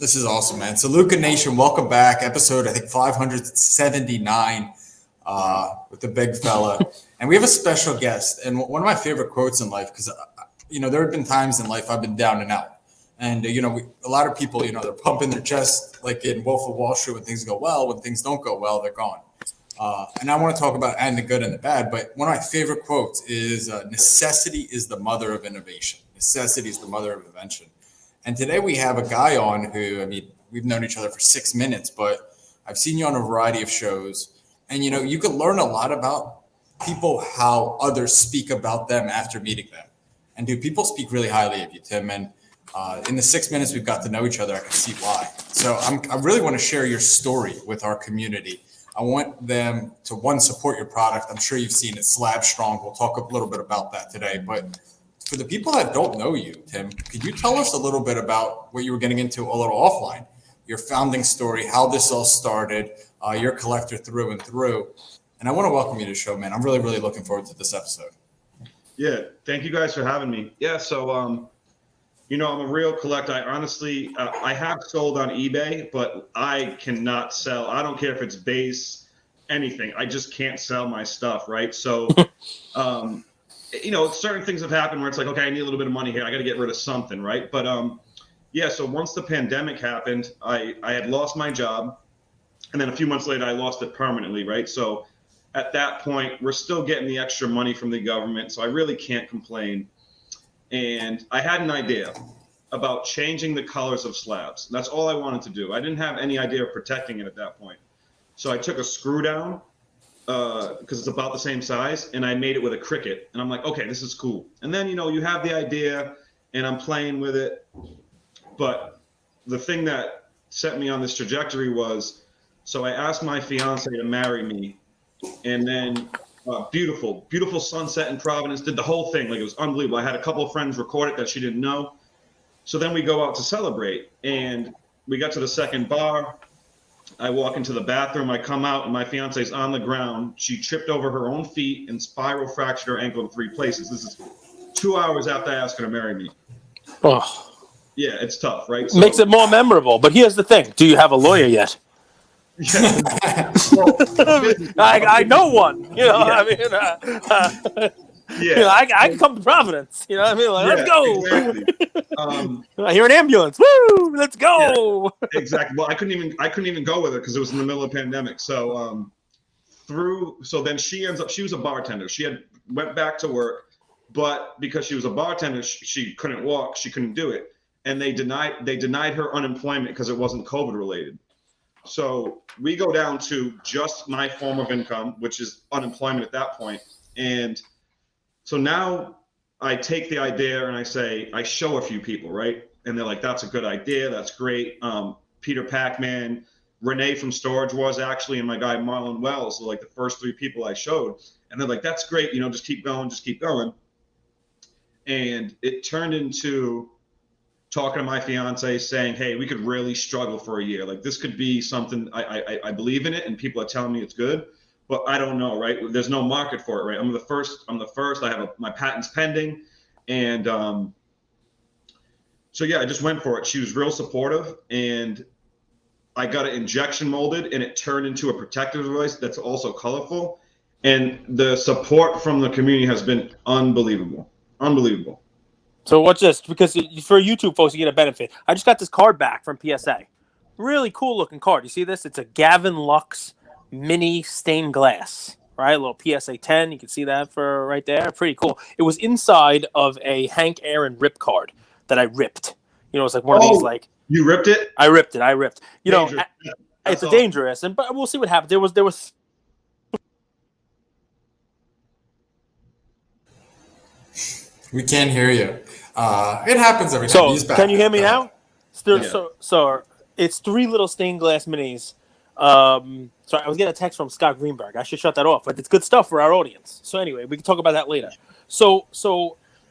This is awesome, man. So LukaNation, welcome back. Episode, I think, 579 with the big fella. And we have a special guest. And one of my favorite quotes in life, because, there have been times in life I've been down and out. And, a lot of people, they're pumping their chest like in Wolf of Wall Street when things go well. When things don't go well, they're gone. And I want to talk about and the good and the bad. But one of my favorite quotes is necessity is the mother of innovation. Necessity is the mother of invention. And today we have a guy on who, we've known each other for 6 minutes, but I've seen you on a variety of shows. And, you can learn a lot about people, how others speak about them after meeting them. And do people speak really highly of you, Tim? And in the 6 minutes we've got to know each other, I can see why. So I really want to share your story with our community. I want them to, one, support your product. I'm sure you've seen it, Slab Strong. We'll talk a little bit about that today. But for the people that don't know you, Tim, could you tell us a little bit about what you were getting into a little offline, your founding story, how this all started, you're a collector through and through. And I want to welcome you to the show, man. I'm really, really looking forward to this episode. Yeah, thank you guys for having me. Yeah, so, I'm a real collector. I honestly, I have sold on eBay, but I cannot sell. I don't care if it's base, anything. I just can't sell my stuff, right? So, certain things have happened where it's like, okay, I need a little bit of money here. I got to get rid of something, right? But so once the pandemic happened, I had lost my job. And then a few months later, I lost it permanently, right? So at that point, we're still getting the extra money from the government. So I really can't complain. And I had an idea about changing the colors of slabs. That's all I wanted to do. I didn't have any idea of protecting it at that point. So I took a screw down, because it's about the same size, and I made it with a cricket. And I'm like, okay, this is cool. And then, you have the idea, and I'm playing with it. But the thing that set me on this trajectory was, so I asked my fiance to marry me, and then beautiful sunset in Providence, did the whole thing. Like, it was unbelievable. I had a couple of friends record it that she didn't know. So then we go out to celebrate, and we got to the second bar. I walk into the bathroom, I come out, and my fiance's on the ground. She tripped over her own feet and spiral fractured her ankle in 3 places. This is 2 hours after I asked her to marry me. Oh. Yeah, it's tough, right? So, makes it more memorable. But here's the thing. Do you have a lawyer yet? Yeah. I know one. Yeah. I can come to Providence. Let's go. Exactly. I hear an ambulance. Woo! Let's go. Yeah, exactly. Well, I couldn't even go with her because it was in the middle of the pandemic. So then she was a bartender. She went back to work, but because she was a bartender, she couldn't walk. She couldn't do it, and they denied her unemployment because it wasn't COVID related. So we go down to just my form of income, which is unemployment at that point. And so now I take the idea and I show a few people, right? And they're like, that's a good idea. That's great. Peter Pac-Man, Renee from Storage Wars, actually, and my guy Marlon Wells were like the first 3 people I showed. And they're like, that's great. Just keep going. And it turned into talking to my fiance, saying, hey, we could really struggle for a year. Like, this could be something, I believe in it, and people are telling me it's good, but I don't know, right? There's no market for it, right? I'm the first. I have my patents pending. And so, yeah, I just went for it. She was real supportive, and I got it injection molded, and it turned into a protective device that's also colorful. And the support from the community has been unbelievable. Unbelievable. So watch this, because for YouTube folks, you get a benefit. I just got this card back from PSA. Really cool looking card. You see this? It's a Gavin Lux mini stained glass, right? A little PSA 10. You can see that for right there. Pretty cool. It was inside of a Hank Aaron rip card that I ripped. It's like one of these, like. You ripped it? I ripped it. Dangerous. It's awesome. Dangerous, but we'll see what happens. There was. We can't hear you. It happens every time. So, can you hear me now? So it's 3 little stained glass minis. So I was getting a text from Scott Greenberg. I should shut that off, but it's good stuff for our audience. So anyway, we can talk about that later. So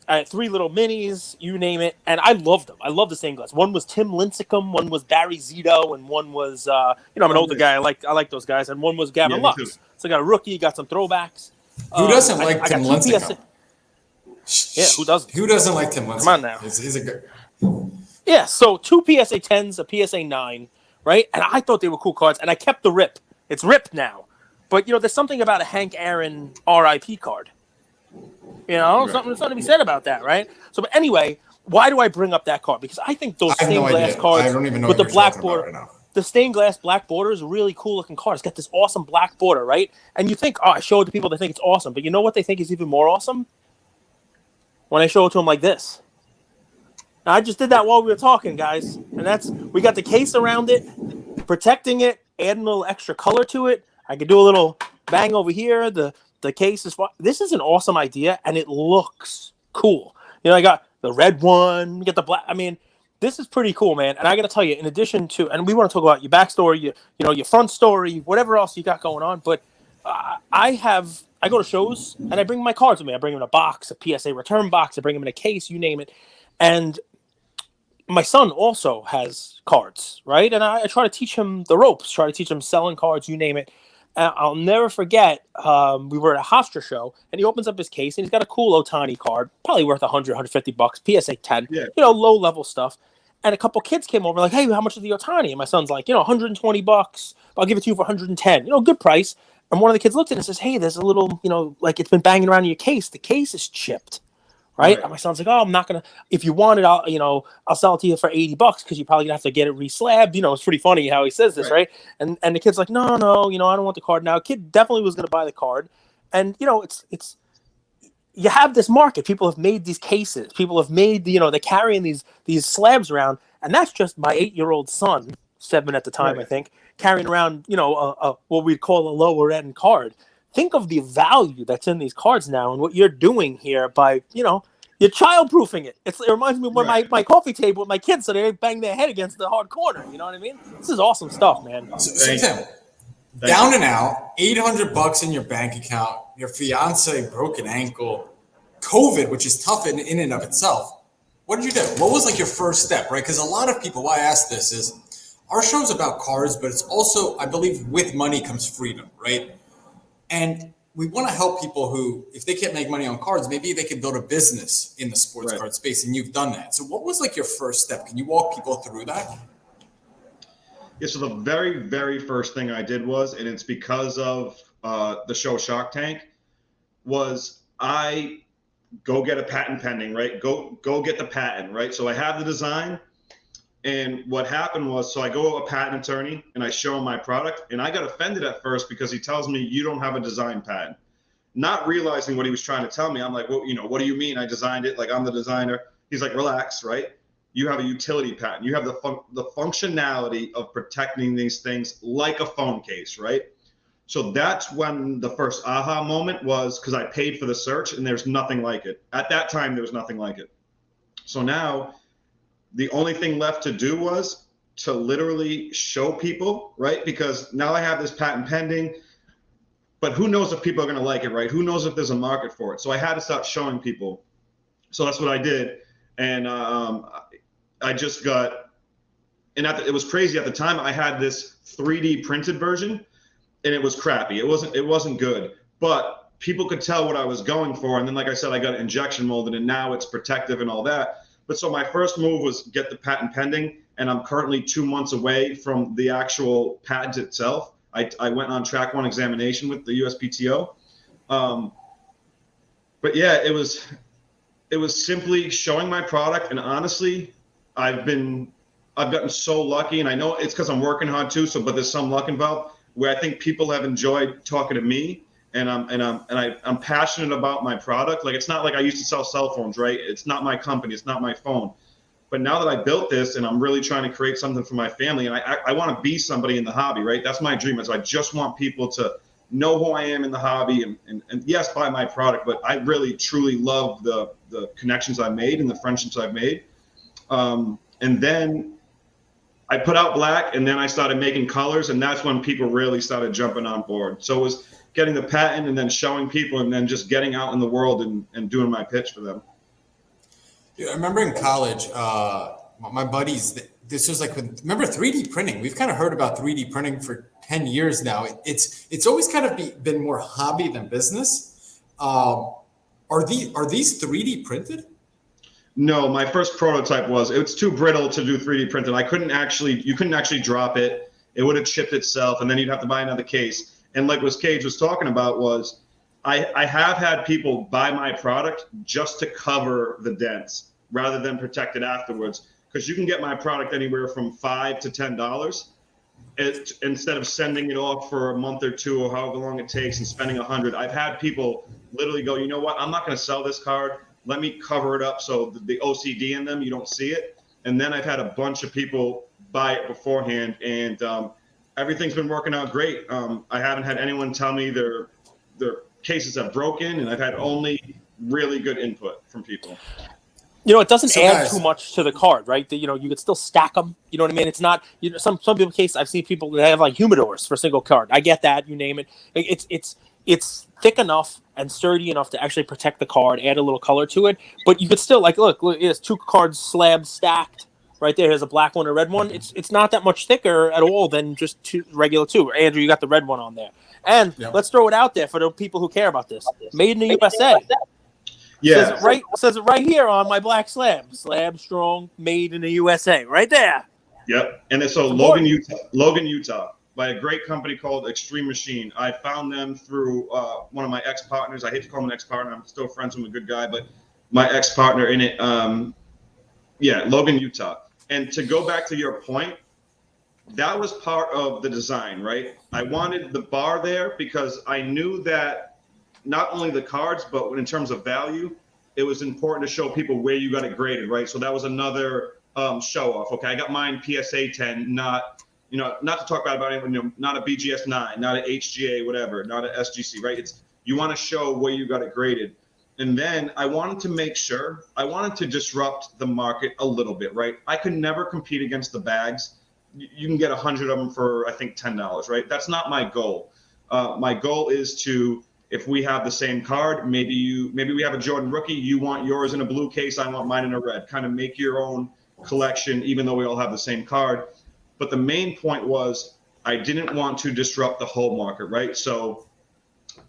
I had 3 little minis, you name it, and I loved them. I love the stained glass. One was Tim Lincecum, one was Barry Zito, and one was I'm an older guy. I like those guys, and one was Gavin Lux. So I got a rookie, got some throwbacks. Who doesn't like Tim Lincecum? Yeah, who doesn't? Who doesn't like Tim Lincecum? Come on now. He's a good. Yeah, so 2 PSA 10s, a PSA 9, right? And I thought they were cool cards, and I kept the RIP. It's RIP now. But, there's something about a Hank Aaron RIP card. Right. Something to be said about that, right? So, but anyway, why do I bring up that card? Because I think those I have no stained glass idea. I cards don't even know with what the you're black talking about border, right now. the stained glass black border is a really cool looking card. It's got this awesome black border, right? And you think, I show it to people, they think it's awesome. But you know what they think is even more awesome? When I show it to them like this. Now, I just did that while we were talking, guys. And we got the case around it, protecting it, adding a little extra color to it. I could do a little bang over here. The case is this is an awesome idea, and it looks cool. I got the red one, you get the black. I mean, this is pretty cool, man. And I got to tell you, in addition to, and we want to talk about your backstory, your front story, whatever else you got going on. But I go to shows and I bring my cards with me. I bring them in a box, a PSA return box. I bring them in a case, you name it. And my son also has cards, right? And I try to teach him the ropes, try to teach him selling cards, you name it. I'll never forget, we were at a Hofstra show, and he opens up his case, and he's got a cool Otani card, probably worth $100, $150, PSA 10, Yeah. Low-level stuff. And a couple kids came over, like, hey, how much is the Otani? And my son's like, $120. I'll give it to you for 110. Good price. And one of the kids looked at it and says, hey, there's a little, like it's been banging around in your case. The case is chipped. Right? And my son's like, oh, I'm not gonna. If you want it, I'll sell it to you for $80 because you're probably gonna have to get it reslabbed. It's pretty funny how he says this, right? And the kid's like, no, I don't want the card now. Kid definitely was gonna buy the card, and it's you have this market. People have made these cases. People have made they're carrying these slabs around, and that's just my 8-year-old son, 7 at the time, I think, carrying around what we'd call a lower end card. Think of the value that's in these cards now and what you're doing here by, you're child-proofing it. It reminds me of when my coffee table with my kids, so they bang their head against the hard corner. You know what I mean? This is awesome stuff, man. So Tim, down and out, $800 in your bank account, your fiance broke an ankle, COVID, which is tough in and of itself. What did you do? What was like your first step, right? Because a lot of people, why I ask this is our show's about cards, but it's also, I believe, with money comes freedom, right? And we want to help people who, if they can't make money on cards, maybe they can build a business in the sports card space, and you've done that. So what was like your first step? Can you walk people through that? Yeah, so the very, very first thing I did was, and it's because of the show Shark Tank, was I go get a patent pending, right? Go get the patent, right? So I have the design. And what happened was, so I go to a patent attorney and I show him my product, and I got offended at first because he tells me you don't have a design patent, not realizing what he was trying to tell me. I'm like, well, what do you mean? I designed it, like I'm the designer. He's like, relax, right? You have a utility patent. You have the functionality of protecting these things like a phone case, right? So that's when the first aha moment was, because I paid for the search and there's nothing like it. At that time, there was nothing like it. So now, the only thing left to do was to literally show people, right? Because now I have this patent pending, but who knows if people are going to like it, right? Who knows if there's a market for it? So I had to start showing people. So that's what I did. And I just got, and it was crazy at the time. I had this 3D printed version, and it was crappy. It wasn't good, but people could tell what I was going for. And then, like I said, I got it injection molded, and now it's protective and all that. But so my first move was get the patent pending, and I'm currently 2 months away from the actual patent itself. I went on track 1 examination with the USPTO. But yeah, it was simply showing my product, and honestly, I've gotten so lucky, and I know it's because I'm working hard too. But there's some luck involved where I think people have enjoyed talking to me. And I'm passionate about my product. Like, it's not like I used to sell cell phones, right? It's not my company, it's not my phone. But now that I built this, and I'm really trying to create something for my family, and I want to be somebody in the hobby, right? That's my dream. So I just want people to know who I am in the hobby, and yes, buy my product. But I really truly love the connections I've made and the friendships I've made. And then I put out black, and then I started making colors, and that's when people really started jumping on board. So it was getting the patent and then showing people, and then just getting out in the world and doing my pitch for them. Yeah, I remember in college, my buddies, this was like, remember 3D printing? We've kind of heard about 3D printing for 10 years now. It's always kind of been more hobby than business. Are these 3D printed? No, my first prototype it's too brittle to do 3D printed. You couldn't actually drop it. It would have chipped itself, and then you'd have to buy another case. And like what Cage was talking about was, I have had people buy my product just to cover the dents rather than protect it afterwards. Because you can get my product anywhere from $5 to $10. Instead of sending it off for a month or two or however long it takes and spending $100, I've had people literally go, you know what, I'm not going to sell this card. Let me cover it up so the OCD in them, you don't see it. And then I've had a bunch of people buy it beforehand, and everything's been working out great. I haven't had anyone tell me their cases have broken, and I've had only really good input from people. It doesn't add too much to the card, right? You could still stack them. You know what I mean? It's not, some people case I've seen people that have like humidors for a single card. I get that, you name it. It's thick enough and sturdy enough to actually protect the card, add a little color to it. But you could still look, there's 2 cards slab stacked right there. Here's a black one, a red one. It's not that much thicker at all than just 2 regular 2. Andrew, you got the red one on there. And let's throw it out there for the people who care about this. Made in the USA. Yeah. Says it right here on my black slab. Slab Strong, made in the USA. Right there. Yep. And it's Logan, Utah, by a great company called Extreme Machine. I found them through one of my ex-partners. I hate to call him an ex-partner. I'm still friends with him, a good guy, but my ex-partner in it, Logan, Utah. And to go back to your point, that was part of the design, right? I wanted the bar there because I knew that not only the cards, but in terms of value, it was important to show people where you got it graded, right? So that was another show off. Okay, I got mine PSA 10, not to talk bad about anyone, not a BGS 9, not an HGA, whatever, not an SGC, right? You want to show where you got it graded. And then I wanted to disrupt the market a little bit, right? I could never compete against the bags. You can get 100 of them for, I think, $10, right? That's not my goal. My goal is to, if we have the same card, maybe we have a Jordan rookie, you want yours in a blue case, I want mine in a red. Kind of make your own collection, even though we all have the same card. But the main point was I didn't want to disrupt the whole market, right? So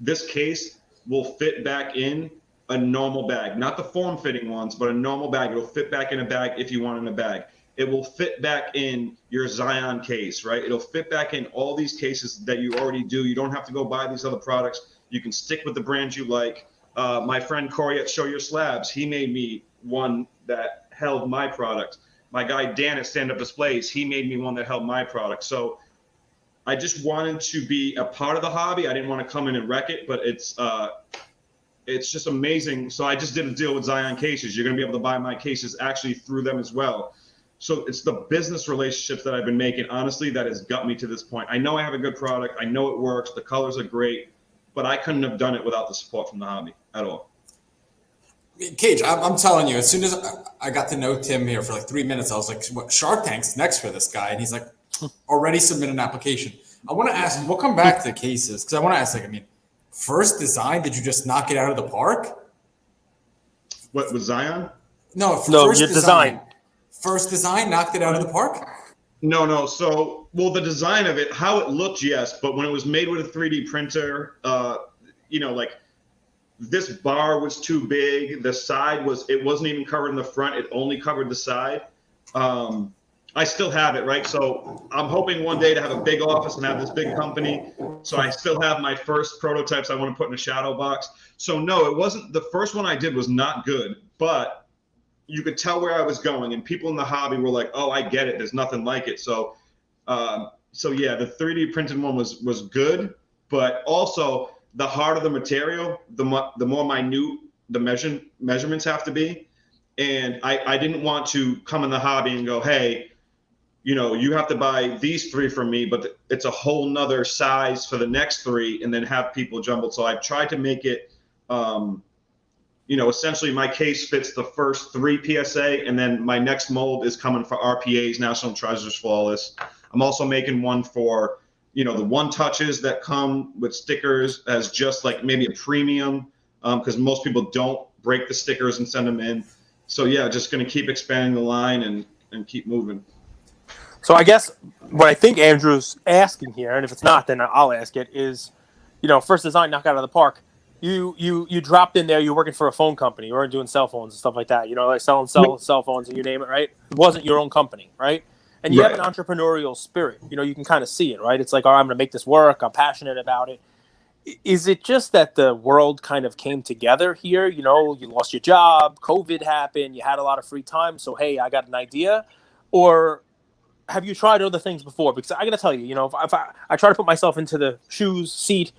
this case will fit back in a normal bag, not the form-fitting ones, but a normal bag. It'll fit back in a bag if you want in a bag. It will fit back in your Zion case, right? It'll fit back in all these cases that you already do. You don't have to go buy these other products. You can stick with the brands you like. My friend Corey at Show Your Slabs, he made me one that held my product. My guy Dan at Stand Up Displays, he made me one that held my product. So I just wanted to be a part of the hobby. I didn't want to come in and wreck it, but it's just amazing. So I just did a deal with Zion Cases. You're going to be able to buy my cases actually through them as well. So it's the business relationships that I've been making, honestly, that has got me to this point. I know I have a good product. I know it works. The colors are great. But I couldn't have done it without the support from the hobby at all. Cage, I'm telling you, as soon as I got to know Tim here for like 3 minutes, I was like, what, Shark Tank's next for this guy? And he's like, already submit an application. I want to ask, we'll come back to the cases, because I want to ask, first design, did you just knock it out of the park? What, with Zion? No, first design. First design, knocked it out of the park? No. So, the design of it, how it looked, yes. But when it was made with a 3D printer, this bar was too big. The side it wasn't even covered in the front. It only covered the side. I still have it, right? So I'm hoping one day to have a big office and have this big company. So I still have my first prototypes I want to put in a shadow box. So no, it wasn't, the first one I did was not good, but you could tell where I was going, and people in the hobby were like, oh, I get it. There's nothing like it. So yeah, the 3D printed one was good, but also the harder the material, the more minute the measurements have to be. And I didn't want to come in the hobby and go, hey, you have to buy these 3 from me, but it's a whole nother size for the next 3, and then have people jumbled. So I've tried to make it, essentially my case fits the first 3 PSA, and then my next mold is coming for RPA's, National Treasures Flawless. I'm also making one for, the one touches that come with stickers as just like maybe a premium, because most people don't break the stickers and send them in. So yeah, just going to keep expanding the line and keep moving. So I guess what I think Andrew's asking here, and if it's not, then I'll ask it, is, first design, knock out of the park. you dropped in there. You're working for a phone company. You weren't doing cell phones and stuff like that. You know, like selling cell phones and you name it, right? It wasn't your own company, right? And you have an entrepreneurial spirit. You know, you can kind of see it, right? It's like, oh, I'm going to make this work. I'm passionate about it. Is it just that the world kind of came together here? You know, you lost your job, COVID happened, you had a lot of free time. So, hey, I got an idea. Or have you tried other things before? Because I got to tell you, you know, if I try to put myself into the seat,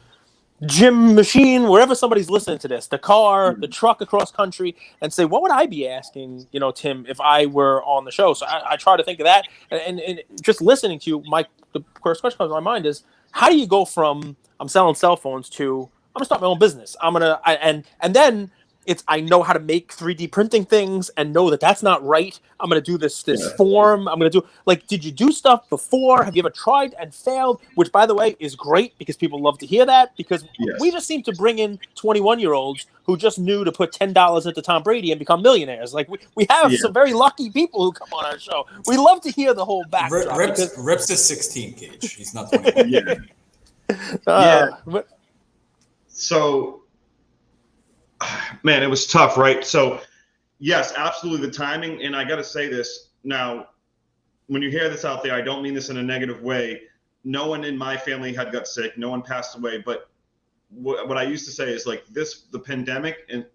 gym machine, wherever somebody's listening to this, the car, the truck across country, and say, what would I be asking, you know, Tim, if I were on the show? So I try to think of that. And just listening to you, the first question comes to my mind is, how do you go from I'm selling cell phones to I'm gonna start my own business? And then it's I know how to make 3D printing things and know that that's not right. I'm gonna do this form. I'm gonna do did you do stuff before? Have you ever tried and failed? Which, by the way, is great because people love to hear that because we just seem to bring in 21-year-olds who just knew to put $10 into Tom Brady and become millionaires. Like we have some very lucky people who come on our show. We love to hear the whole backdrop. Rips is 16, Cage. He's not 21. So, man, it was tough, right? So, yes, absolutely the timing. And I got to say this now, when you hear this out there, I don't mean this in a negative way. No one in my family had got sick. No one passed away. But what I used to say is the pandemic, and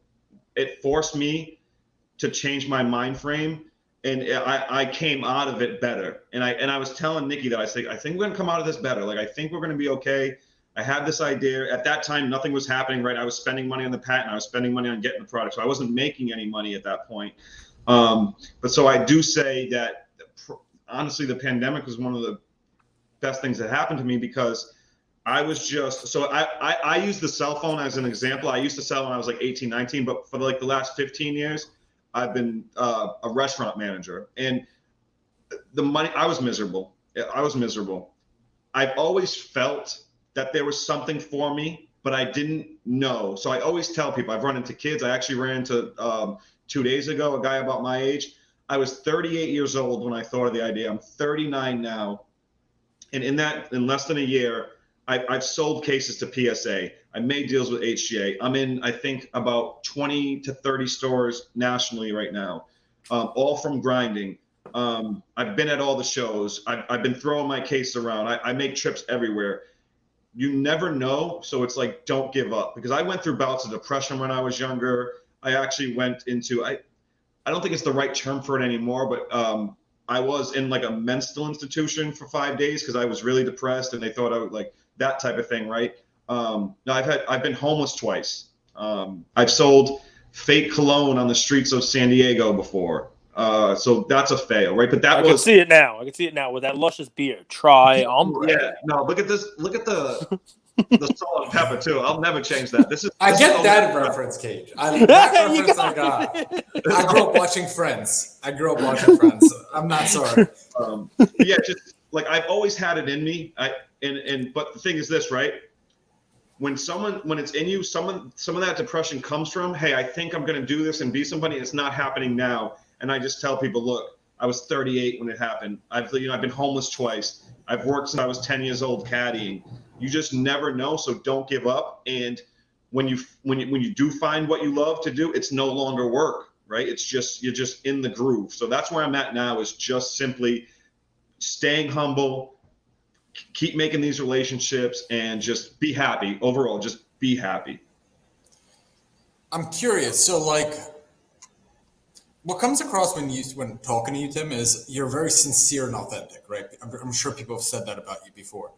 it forced me to change my mind frame. And I came out of it better. And I was telling Nikki that I think we're going to come out of this better. I think we're going to be okay. I had this idea. At that time, nothing was happening, right? I was spending money on the patent. I was spending money on getting the product. So I wasn't making any money at that point. But so I do say that, honestly, the pandemic was one of the best things that happened to me because I was I use the cell phone as an example. I used to sell when I was 18, 19, but for the last 15 years, I've been a restaurant manager. And the money, I was miserable. I've always felt that there was something for me, but I didn't know. So I always tell people, I've run into kids. I actually ran into 2 days ago, a guy about my age. I was 38 years old when I thought of the idea. I'm 39 now. And in less than a year, I've sold cases to PSA. I made deals with HGA. I'm in, I think, about 20 to 30 stores nationally right now, all from grinding. I've been at all the shows. I've been throwing my case around. I make trips everywhere. You never know. So it's don't give up, because I went through bouts of depression when I was younger. I actually went into, I don't think it's the right term for it anymore, but I was in a mental institution for 5 days because I was really depressed and they thought I would that type of thing. Right. Now I've been homeless twice. I've sold fake cologne on the streets of San Diego before. So that's a fail, right? But I can see it now. I can see it now with that luscious beer. Try ombre. Yeah, no, look at this. Look at the salt and pepper too. I'll never change that. I get that reference, Cage. That reference I got. I grew up watching Friends. I'm not sorry. Yeah, just I've always had it in me. But the thing is this, right? When it's in you, some of that depression comes from, hey, I think I'm going to do this and be somebody. It's not happening now. And I just tell people, look, I was 38 when it happened. I've been homeless twice. I've worked since I was 10 years old caddying. You just never know, so don't give up. And when you do find what you love to do, it's no longer work, right? It's just you're just in the groove. So that's where I'm at now, is just simply staying humble, keep making these relationships, and just be happy. Overall, just be happy. I'm curious. So what comes across when talking to you, Tim, is you're very sincere and authentic, right? I'm sure people have said that about you before.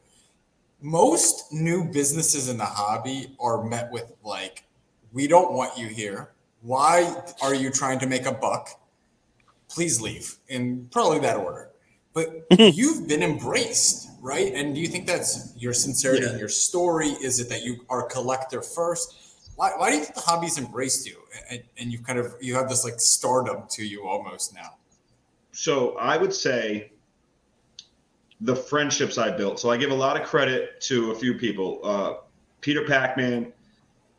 Most new businesses in the hobby are met with we don't want you here. Why are you trying to make a buck? Please leave, in probably that order. But you've been embraced, right? And do you think that's your sincerity and your story? Is it that you are a collector first? Why do you think the hobby's embraced you, and you have this stardom to you almost now? So I would say the friendships I built. So I give a lot of credit to a few people. Peter Pac-Man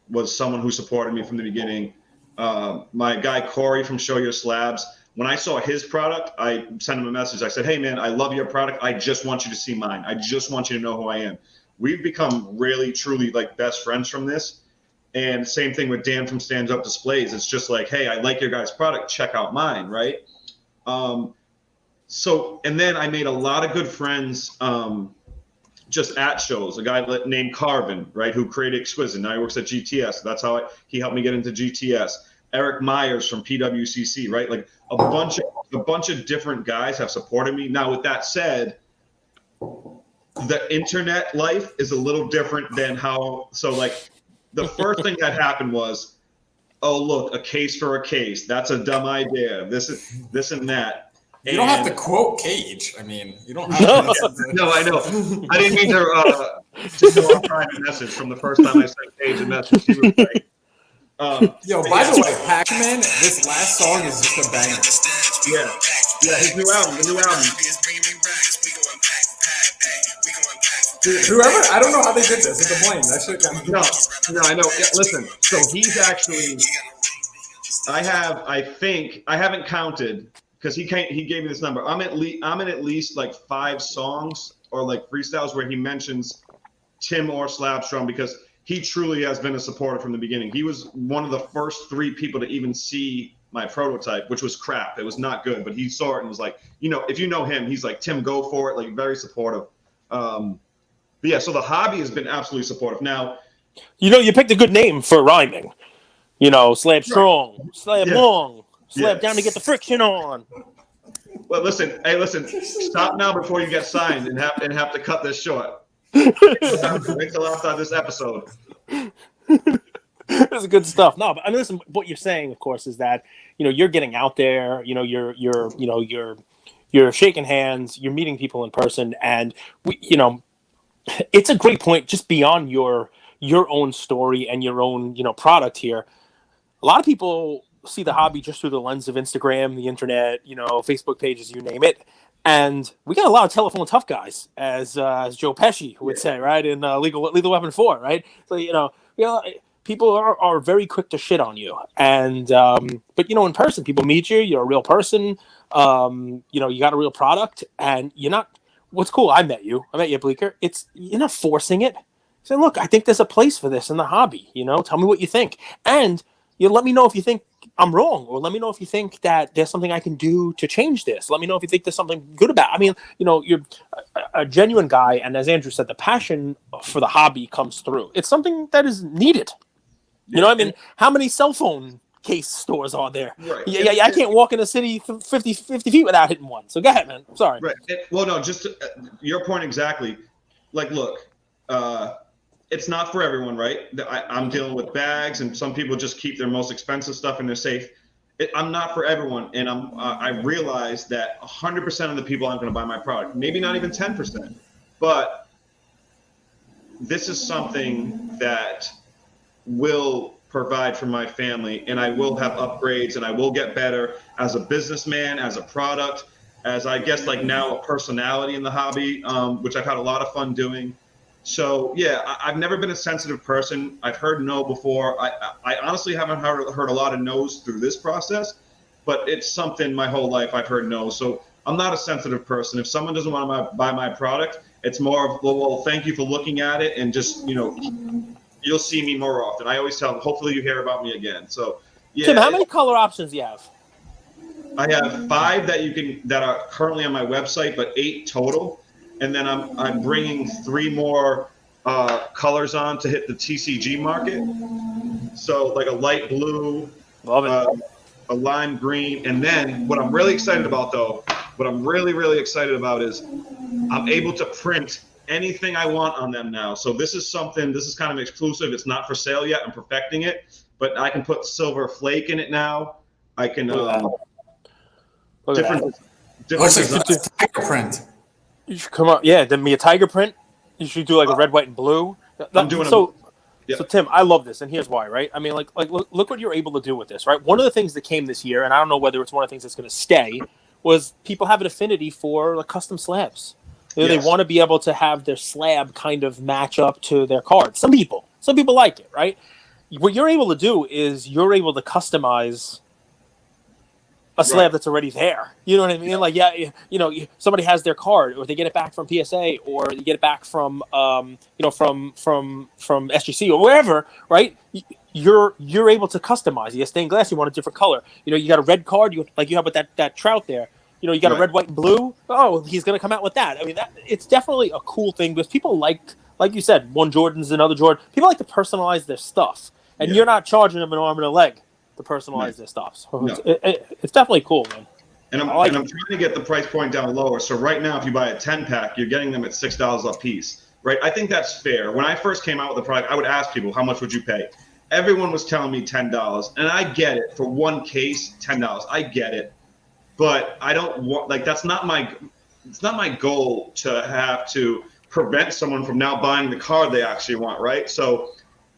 was someone who supported me from the beginning. My guy Corey from Show Your Slabs. When I saw his product, I sent him a message. I said, hey man, I love your product. I just want you to see mine. I just want you to know who I am. We've become really, truly best friends from this. And same thing with Dan from Stands Up Displays. It's just like, hey, I like your guys' product. Check out mine, right? So, and then I made a lot of good friends just at shows. A guy named Carvin, right, who created Exquisite. Now he works at GTS. That's how he helped me get into GTS. Eric Myers from PWCC, right? Like a bunch of different guys have supported me. Now, with that said, the internet life is a little different than how. So, like, the first thing that happened was, oh, look, a case for a case. That's a dumb idea. This and that. You don't have to quote Cage. I mean, you don't have to. No, I know. I didn't mean to go a private message from the first time I sent Cage a message. He was like, yo, by the way, Pac-Man, this last song is just a banger. Yeah, his new album, the new album. Dude, whoever, I don't know how they did this. It's a blame. That shit got me. No, I know. Yeah, listen, so he's actually, I haven't counted, because he gave me this number. I'm in at least like 5 songs or like freestyles where he mentions Tim or Slab Strong, because he truly has been a supporter from the beginning. He was one of the first 3 people to even see my prototype, which was crap. It was not good, but he saw it and was like, if you know him, he's like, Tim, go for it. Like, very supportive. But yeah, so the hobby has been absolutely supportive. Now, you picked a good name for rhyming. Slab Strong, Slab Long, Slab down to get the friction on. Well, listen, stop now before you get signed and have to cut this short. Wait till after this episode. This is good stuff. No, but I mean, listen, what you're saying, of course, is that you're getting out there. You're shaking hands. You're meeting people in person, and it's a great point. Just beyond your own story and your own product here, a lot of people see the hobby just through the lens of Instagram, the internet, Facebook pages, you name it. And we got a lot of telephone tough guys, as Joe Pesci would say, right? In Lethal Weapon 4, right? So, people are very quick to shit on you. And, but, in person, people meet you, you're a real person, you got a real product, and you're not, what's cool, I met you at Bleecker. You're not forcing it. Say, look, I think there's a place for this in the hobby, tell me what you think. And you let me know if you think I'm wrong, or let me know if you think that there's something I can do to change this. Let me know if you think there's something good about it. I mean, you're a genuine guy, and as Andrew said, the passion for the hobby comes through. It's something that is needed. I mean, how many cell phone case stores are there? Right. Yeah, I can't walk in a city 50 feet without hitting one. So go ahead, man. I'm sorry. Right. Well, no, just your point exactly. Like, look, it's not for everyone, right? I'm dealing with bags, and some people just keep their most expensive stuff in their safe. I'm not for everyone, and I realize that 100% of the people aren't going to buy my product. Maybe not even 10%, but this is something that will provide for my family, and I will have upgrades, and I will get better as a businessman, as a product, as I guess like now a personality in the hobby, which I've had a lot of fun doing. So yeah, I've never been a sensitive person. I've heard no before. I honestly haven't heard a lot of no's through this process, but it's something my whole life I've heard no. So I'm not a sensitive person. If someone doesn't want to buy my product, it's more of, well, thank you for looking at it, and just, you'll see me more often. I always tell them, hopefully you hear about me again. So yeah. Tim, how many color options do you have? I have 5 that are currently on my website, but 8 total. And then I'm bringing 3 more colors on to hit the TCG market. So like a light blue, a lime green. And then what I'm really excited about, though, what I'm really, really excited about is I'm able to print anything I want on them now. So this is kind of exclusive. It's not for sale yet. I'm perfecting it. But I can put silver flake in it now. I can different tiger print. You should come up. Yeah, then be a tiger print. You should do like a red, white, and blue. I'm doing so. So Tim, I love this, and here's why. Right? I mean, like look what you're able to do with this. Right? One of the things that came this year, and I don't know whether it's one of the things that's going to stay, was people have an affinity for like custom slabs. They want to be able to have their slab kind of match up to their card. Some people like it, right? What you're able to do is you're able to customize a slab that's already there. You know what I mean? Like, somebody has their card, or they get it back from PSA, or you get it back from, from SGC or wherever, right? you're able to customize. You got stained glass, you want a different color. You got a red card, you have with that trout there. You got a red, white, and blue. Oh, he's going to come out with that. I mean, it's definitely a cool thing because people like you said, one Jordan's another Jordan. People like to personalize their stuff, and you're not charging them an arm and a leg to personalize their stuff. So it's definitely cool, man. And I'm trying to get the price point down lower. So right now, if you buy a 10-pack, you're getting them at $6 a piece, right? I think that's fair. When I first came out with the product, I would ask people, how much would you pay? Everyone was telling me $10, and I get it. For one case, $10. I get it. But I don't want, it's not my goal to have to prevent someone from now buying the card they actually want, right? So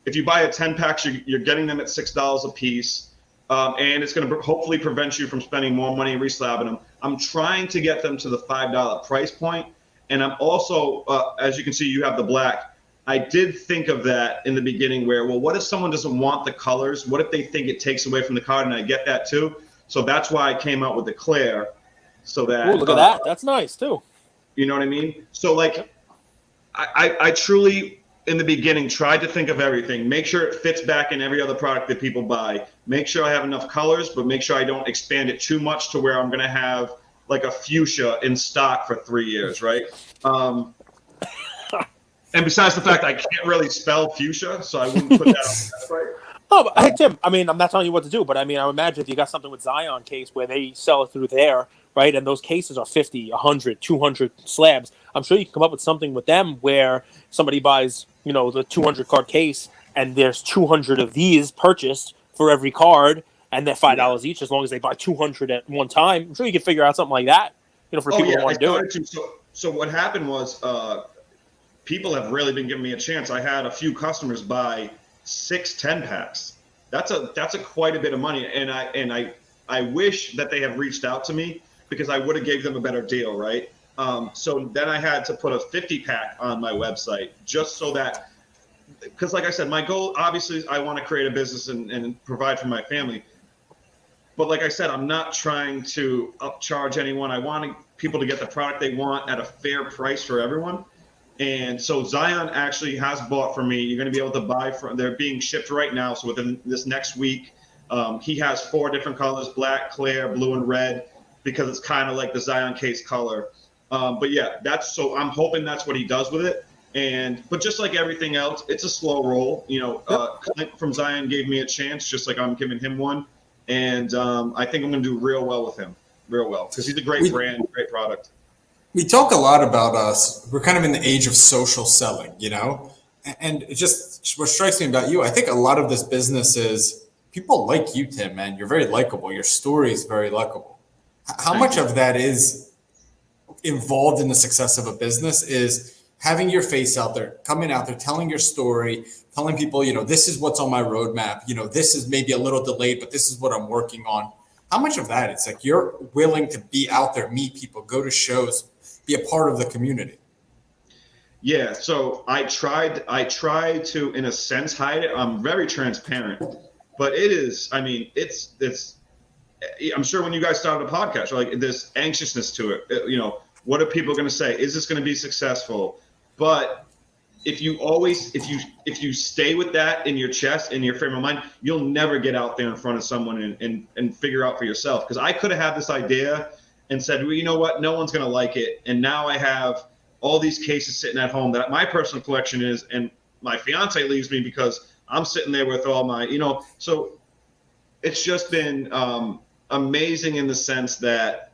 if you buy a 10-pack, you're getting them at $6 a piece, and it's going to hopefully prevent you from spending more money reslabbing them. I'm trying to get them to the $5 price point, and I'm also, as you can see, you have the black. I did think of that in the beginning where, well, what if someone doesn't want the colors? What if they think it takes away from the card? And I get that too. So that's why I came out with the Claire, so that. Oh, look at that! That's nice too. You know what I mean? So I truly, in the beginning, tried to think of everything. Make sure it fits back in every other product that people buy. Make sure I have enough colors, but make sure I don't expand it too much to where I'm going to have like a fuchsia in stock for 3 years, right? And besides the fact I can't really spell fuchsia, so I wouldn't put that on the website. Oh, but hey, Tim, I mean, I'm not telling you what to do, but I mean, I imagine if you got something with Zion case where they sell it through there, right, and those cases are 50, 100, 200 slabs, I'm sure you can come up with something with them where somebody buys, the 200 card case and there's 200 of these purchased for every card and they're $5 each as long as they buy 200 at one time. I'm sure you can figure out something like that, for people who want to do it. So what happened was people have really been giving me a chance. I had a few customers buy 6 10-packs. That's a quite a bit of money, and I wish that they had reached out to me because I would have gave them a better deal, right? So then I had to put a 50-pack on my website just so that, because like I said, my goal obviously is I want to create a business and provide for my family. But like I said, I'm not trying to upcharge anyone. I want people to get the product they want at a fair price for everyone. And so Zion actually has bought from me. You're going to be able to buy from. They're being shipped right now. So within this next week, he has 4 different colors: black, clear, blue, and red, because it's kind of like the Zion case color. But yeah, I'm hoping that's what he does with it. But just like everything else, it's a slow roll. Clint from Zion gave me a chance, just like I'm giving him one. And I think I'm going to do real well with him, because he's a great brand, great product. We talk a lot about us. We're kind of in the age of social selling, and it just, what strikes me about you, I think a lot of this business is people like you, Tim, man. You're very likable. Your story is very likable. How much of that is involved in the success of a business is having your face out there, coming out there, telling your story, telling people, this is what's on my roadmap. This is maybe a little delayed, but this is what I'm working on. How much of that? It's like you're willing to be out there, meet people, go to shows, be a part of the community. Yeah, so I tried to, in a sense, hide it. I'm very transparent, but it is, it's I'm sure when you guys started a podcast, like this anxiousness to it, what are people going to say? Is this going to be successful? But if you stay with that in your chest, in your frame of mind, you'll never get out there in front of someone and figure out for yourself. Because I could have had this idea and said, well, you know what? No one's going to like it. And now I have all these cases sitting at home that my personal collection is, and my fiance leaves me because I'm sitting there with all my, so it's just been amazing in the sense that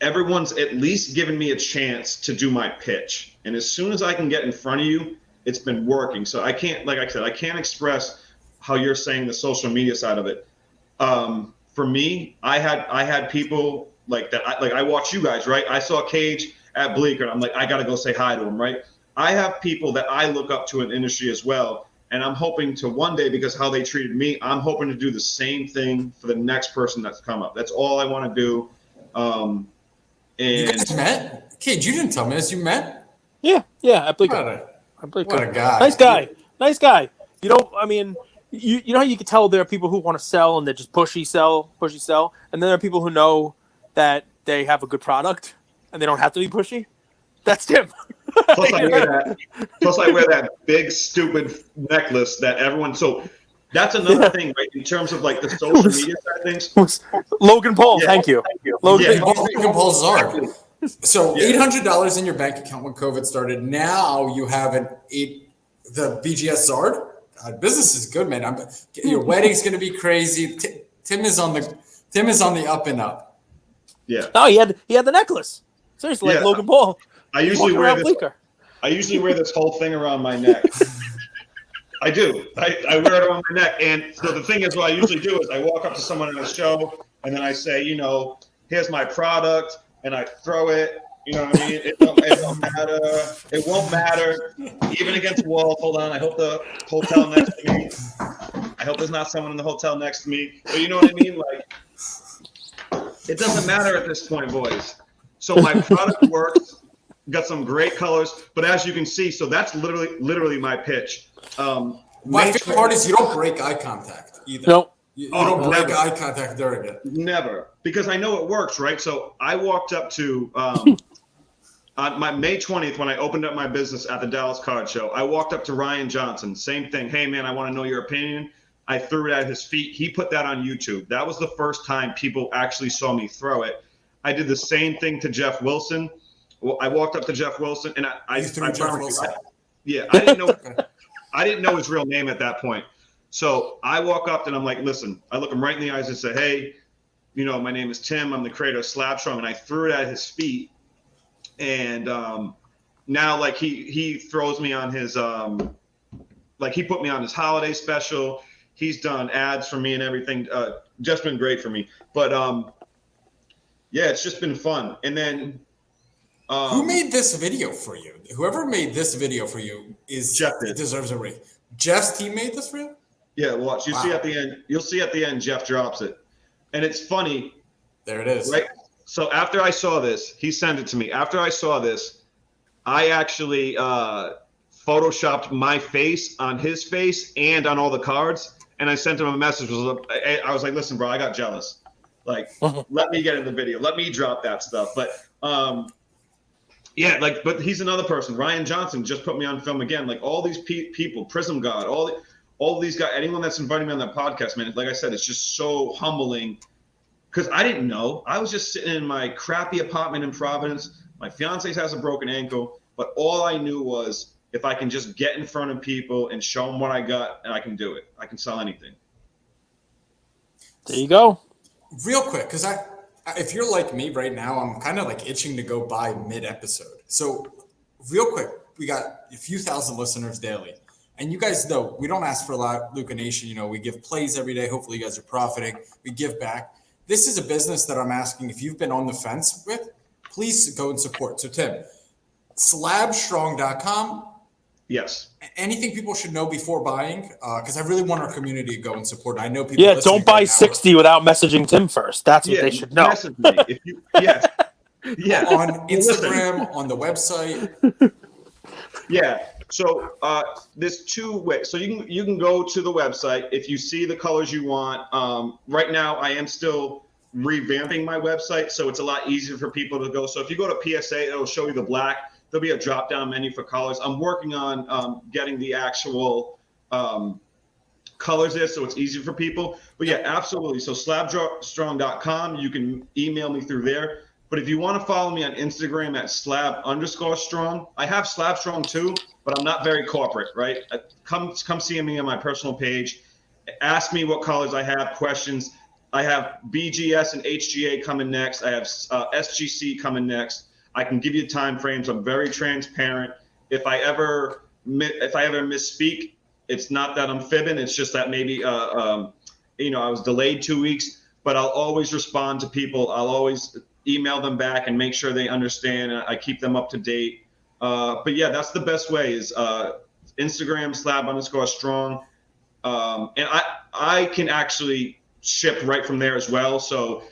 everyone's at least given me a chance to do my pitch. And as soon as I can get in front of you, it's been working. So I can't, like I said, I can't express how you're saying the social media side of it. For me, I had people like that. I watch you guys, right? I saw Cage at Bleecker. I'm like, I got to go say hi to him, right? I have people that I look up to in the industry as well. And I'm hoping to one day, because how they treated me, I'm hoping to do the same thing for the next person that's come up. That's all I want to do. And you guys met? Cage, you didn't tell me this. You met? Yeah, at Bleecker. What a guy. Nice guy. You know how you can tell there are people who want to sell and they're just pushy sell, and then there are people who know that they have a good product and they don't have to be pushy. That's Tim. Plus, I wear that. Plus, I wear that big stupid necklace that everyone. So that's another thing, right? In terms of like the social media side of things. Logan Paul, Yeah. thank you. Yeah, Logan you both Logan Paul's Zard. So Yeah. $800 in your bank account when COVID started. Now you have the BGS Zard. God, business is good, man. Your wedding's going to be crazy. Tim is on the up and up. Yeah. No, he had the necklace. Seriously, like Yeah. Logan Paul. I usually Walking wear around this. bleaker. I usually wear this whole thing around my neck. I do. I wear it around my neck. And so the thing is, what I usually do is I walk up to someone at a show and then I say, here's my product, and I throw it. You know what I mean? It don't matter. It won't matter. Even against walls. Hold on. I hope the hotel next to me. I hope there's not someone in the hotel next to me. But you know what I mean? Like, it doesn't matter at this point, boys. So my product works. Got some great colors, but as you can see, so that's literally my pitch. My favorite part is you don't break eye contact either. No. You don't break never. eye contact during it. Never, because I know it works, right? So I walked up to on my May 20th when I opened up my business at the Dallas Card Show. I walked up to Ryan Johnson, same thing. Hey man, I want to know your opinion. I threw it at his feet. He put that on YouTube. That was the first time people actually saw me throw it. I did the same thing to Jeff Wilson. Well, I walked up to Jeff Wilson, and I threw Jeff Wilson. I didn't know his real name at that point. So I walk up and I'm like, listen, I look him right in the eyes and say, hey, my name is Tim. I'm the creator of Slab Strong, and I threw it at his feet. And now, like he throws me on his he put me on his holiday special. He's done ads for me and everything. Just been great for me. But yeah, it's just been fun. And then. Who made this video for you? Whoever made this video for you Jeff deserves a ring. Jeff's team made this for you? Yeah, watch. See at the end. You'll see at the end Jeff drops it. And it's funny. There it is. Right? So after I saw this, he sent it to me. After I saw this, I actually photoshopped my face on his face and on all the cards. And I sent him a message. I was like, listen, bro, I got jealous. Like, let me get in the video. Let me drop that stuff. But yeah, but he's another person. Ryan Johnson just put me on film again. Like all these people, Prism God, all these guys, anyone that's inviting me on that podcast, man. Like I said, it's just so humbling because I didn't know. I was just sitting in my crappy apartment in Providence. My fiance has a broken ankle, but all I knew was if I can just get in front of people and show them what I got, and I can do it. I can sell anything. There you go. Real quick, because if you're like me right now, I'm kind of like itching to go buy mid-episode. So real quick, we got a few thousand listeners daily. And you guys know we don't ask for a lot, LukaNation. We give plays every day. Hopefully you guys are profiting. We give back. This is a business that I'm asking if you've been on the fence with, please go and support. So Tim, slabstrong.com. Yes. Anything people should know before buying? Because I really want our community to go and support. I know people. Yeah, don't buy 60 without messaging Tim first. That's what they should know. Message me. Yeah. On Instagram, on the website. Yeah. So there's two ways. So you can go to the website if you see the colors you want. Right now, I am still revamping my website, so it's a lot easier for people to go. So if you go to PSA, it'll show you the black. There'll be a drop-down menu for colors. I'm working on getting the actual colors there so it's easier for people. But yeah, absolutely. So slabstrong.com, you can email me through there. But if you want to follow me on Instagram at slab_strong, I have Slab Strong too, but I'm not very corporate, right? Come see me on my personal page. Ask me what colors I have, questions. I have BGS and HGA coming next. I have SGC coming next. I can give you time frames. I'm very transparent. If I ever misspeak, it's not that I'm fibbing. It's just that maybe I was delayed 2 weeks. But I'll always respond to people. I'll always email them back and make sure they understand. I keep them up to date. But yeah, that's the best way is Instagram slab_strong. And I can actually ship right from there as well. So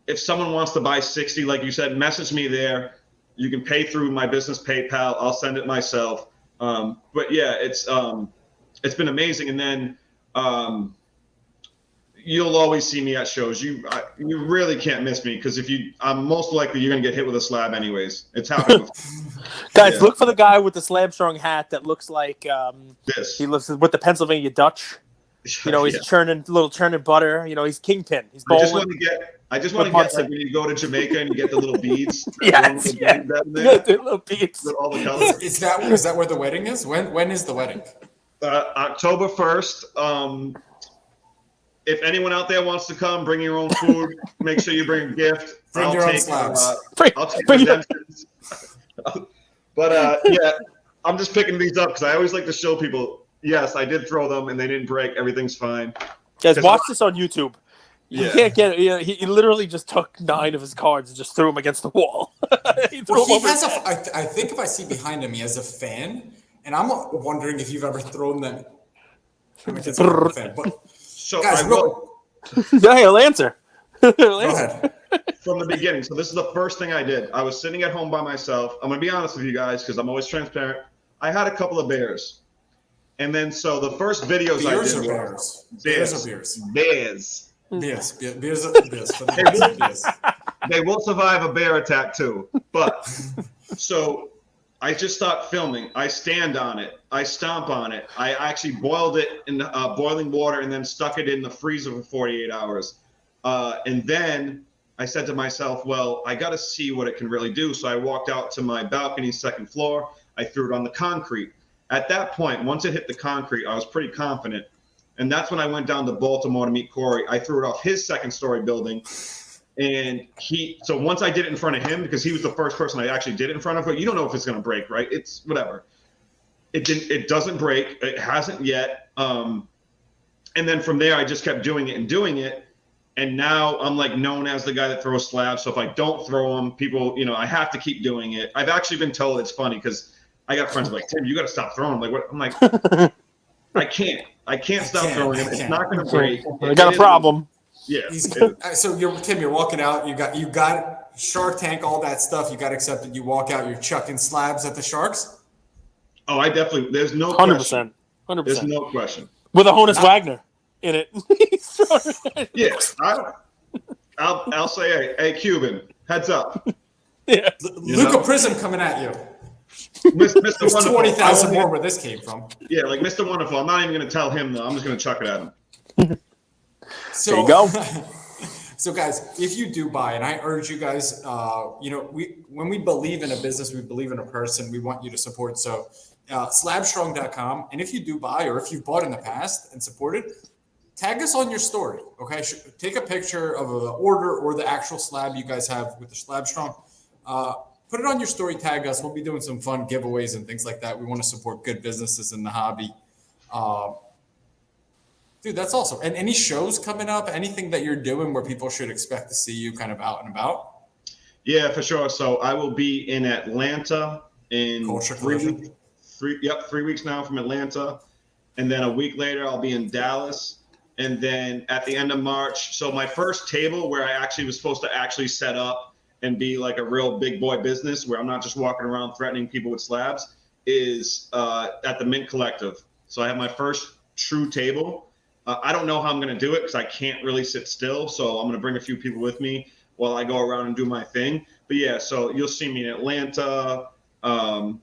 if someone wants to buy 60, like you said, message me there. You can pay through my business PayPal. I'll send it myself. But yeah, it's been amazing. And then, you'll always see me at shows. You really can't miss me because I'm most likely you're gonna get hit with a slab anyways. It's happened before. Guys, look for the guy with the Slab Strong hat that looks like This. he lives with the Pennsylvania Dutch. You know, he's churning butter. You know, he's kingpin. He's bowling. I just want to get like when you go to Jamaica and you get the little beads. Yes, yeah. The little beads. With all the colors. Is that where the wedding is? When is the wedding? October 1st. If anyone out there wants to come, bring your own food. Make sure you bring a gift. Bring your own slabs. I'll take redemptions. But yeah, I'm just picking these up because I always like to show people. Yes, I did throw them and they didn't break. Everything's fine. Guys, watch this on YouTube. You Yeah. can't get it. He literally just took 9 of his cards and just threw them against the wall. I think if I see behind him, he has a fan, and I'm wondering if you've ever thrown them. So guys, yeah, he'll answer. Go ahead. From the beginning. So this is the first thing I did. I was sitting at home by myself. I'm going to be honest with you guys because I'm always transparent. I had a couple of bears. And then so the first videos beers I did or were bears or beers? Bears. Beers. They will survive a bear attack too. But so I just stopped filming. I stand on it. I stomp on it. I actually boiled it in boiling water and then stuck it in the freezer for 48 hours. And then I said to myself, well, I got to see what it can really do. So I walked out to my balcony, second floor. I threw it on the concrete. At that point, once it hit the concrete, I was pretty confident. And that's when I went down to Baltimore to meet Corey. I threw it off his second-story building. And so once I did it in front of him, because he was the first person I actually did it in front of, but you don't know if it's going to break, right? It's whatever. It doesn't break. It hasn't yet. And then from there, I just kept doing it. And now I'm like known as the guy that throws slabs. So if I don't throw them, people, I have to keep doing it. I've actually been told it's funny because I got friends like, Tim, you got to stop throwing them. Like, what? I'm like, I can't stop throwing them. It's not going to break. I got a problem. Yeah. So Tim, you're walking out. You got Shark Tank, all that stuff. You got accepted. You walk out. You're chucking slabs at the Sharks. Oh, I definitely. There's no 100%. 100%. There's no question. With a Honus Wagner in it. Yes, I'll say, hey, Cuban, heads up. Yeah. Luka Prism coming at you. Mr. There's Wonderful. 20,000 more where this came from. Yeah, like Mr. Wonderful. I'm not even going to tell him, though. I'm just going to chuck it at him. So, there you go. So, guys, if you do buy, and I urge you guys, when we believe in a business, we believe in a person, we want you to support. So, slabstrong.com. And if you do buy, or if you've bought in the past and supported, tag us on your story. Okay, take a picture of the order or the actual slab you guys have with the Slab Strong. Put it on your story, tag us. We'll be doing some fun giveaways and things like that. We want to support good businesses in the hobby. Dude, that's awesome. And any shows coming up, anything that you're doing where people should expect to see you kind of out and about? Yeah, for sure. So I will be in Atlanta in 3 weeks now from Atlanta. And then a week later, I'll be in Dallas. And then at the end of March, so my first table where I actually was supposed to actually set up and be like a real big boy business where I'm not just walking around threatening people with slabs is at the Mint Collective. So I have my first true table. I don't know how I'm going to do it because I can't really sit still. So I'm going to bring a few people with me while I go around and do my thing. But yeah, so you'll see me in Atlanta. I'm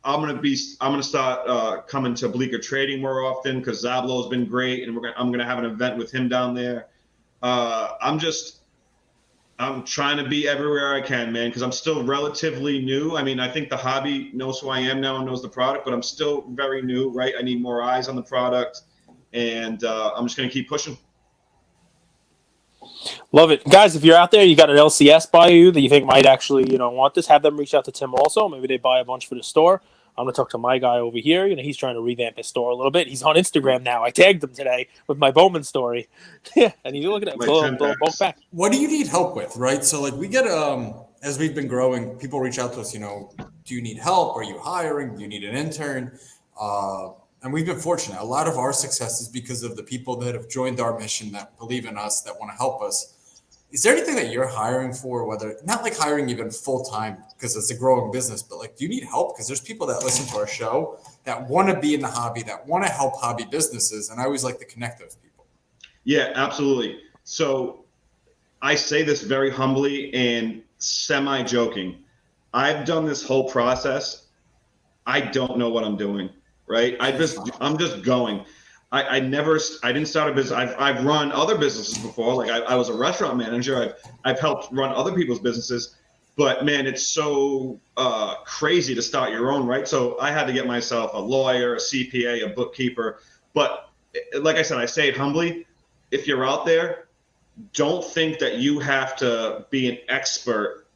going to start coming to Bleecker Trading more often because Zablo's been great, and I'm going to have an event with him down there. I'm trying to be everywhere I can, man, because I'm still relatively new. I mean, I think the hobby knows who I am now and knows the product, but I'm still very new, right? I need more eyes on the product, and I'm just going to keep pushing. Love it. Guys, if you're out there, you got an LCS by you that you think might actually, want this, have them reach out to Tim also. Maybe they buy a bunch for the store. I'm going to talk to my guy over here. He's trying to revamp his store a little bit. He's on Instagram now. I tagged him today with my Bowman story. Yeah, and he's looking at both back. What do you need help with, right? So, like, we get, as we've been growing, people reach out to us, do you need help? Are you hiring? Do you need an intern? And we've been fortunate. A lot of our success is because of the people that have joined our mission, that believe in us, that want to help us. Is there anything that you're hiring for, whether not like hiring even full-time because it's a growing business, but like, do you need help? Because there's people that listen to our show that want to be in the hobby, that want to help hobby businesses. And I always like to connect those people. Yeah, absolutely. So I say this very humbly and semi-joking. I've done this whole process. I don't know what I'm doing, right? I'm just going. I didn't start a business. I've run other businesses before. Like I was a restaurant manager. I've helped run other people's businesses, but man, it's so crazy to start your own, right? So I had to get myself a lawyer, a CPA, a bookkeeper. But like I said, I say it humbly. If you're out there, don't think that you have to be an expert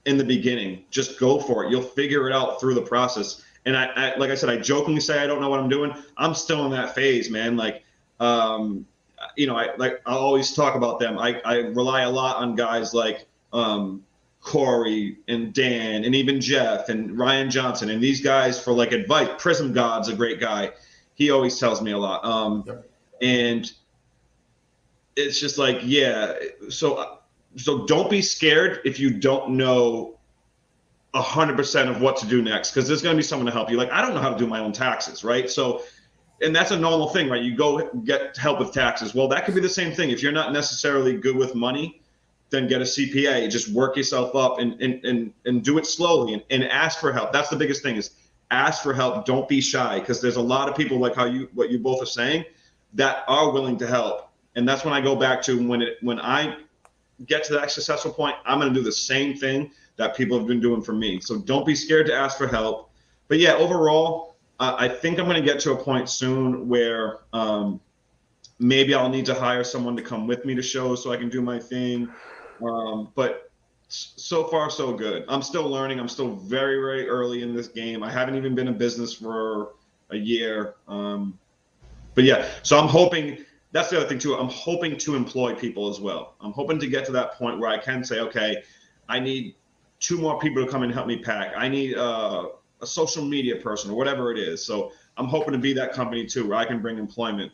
in the beginning. Just go for it. You'll figure it out through the process. And like I said, I jokingly say I don't know what I'm doing. I'm still in that phase, man. Like, I'll always talk about them. I rely a lot on guys like Corey and Dan and even Jeff and Ryan Johnson and these guys for like advice. Prism God's a great guy. He always tells me a lot. And it's just like, yeah. So don't be scared if you don't know 100% of what to do next, because there's going to be someone to help you. Like, I don't know how to do my own taxes, right? So, and that's a normal thing, right? You go get help with taxes. Well, that could be the same thing. If you're not necessarily good with money, then get a CPA. Just work yourself up and do it slowly and ask for help. That's the biggest thing, is ask for help. Don't be shy, because there's a lot of people like what you both are saying that are willing to help. And that's when I go back to when I get to that successful point, I'm going to do the same thing that people have been doing for me. So don't be scared to ask for help. But yeah, overall, I think I'm going to get to a point soon where maybe I'll need to hire someone to come with me to shows so I can do my thing. But so far, so good. I'm still learning. I'm still very, very early in this game. I haven't even been in business for a year. But yeah, so I'm hoping. That's the other thing too. I'm hoping to employ people as well. I'm hoping to get to that point where I can say, okay, I need 2 more people to come and help me pack. I need a social media person or whatever it is. So I'm hoping to be that company too, where I can bring employment.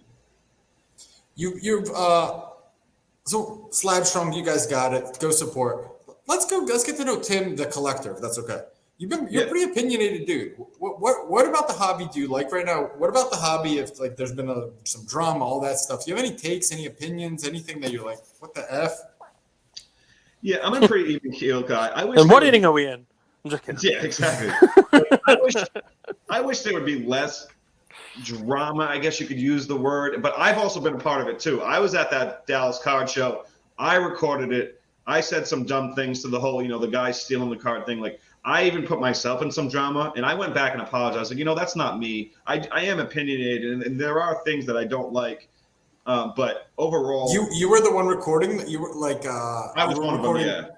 So Slab Strong, you guys got it. Go support. Let's go. Let's get to know Tim, the collector, if that's okay. You're a pretty opinionated dude. What about the hobby do you like right now? What about the hobby if like there's been some drama, all that stuff? Do you have any takes, any opinions, anything that you're like, what the F? Yeah, I'm a pretty even keel guy. And what inning are we in? I'm just kidding. Yeah, exactly. I wish there would be less drama, I guess you could use the word, but I've also been a part of it too. I was at that Dallas card show. I recorded it. I said some dumb things to the whole, the guy stealing the card thing. Like, I even put myself in some drama, and I went back and apologized. Like, that's not me. I am opinionated, and there are things that I don't like. But overall, you were the one recording. You were like, I was one recording. Of them.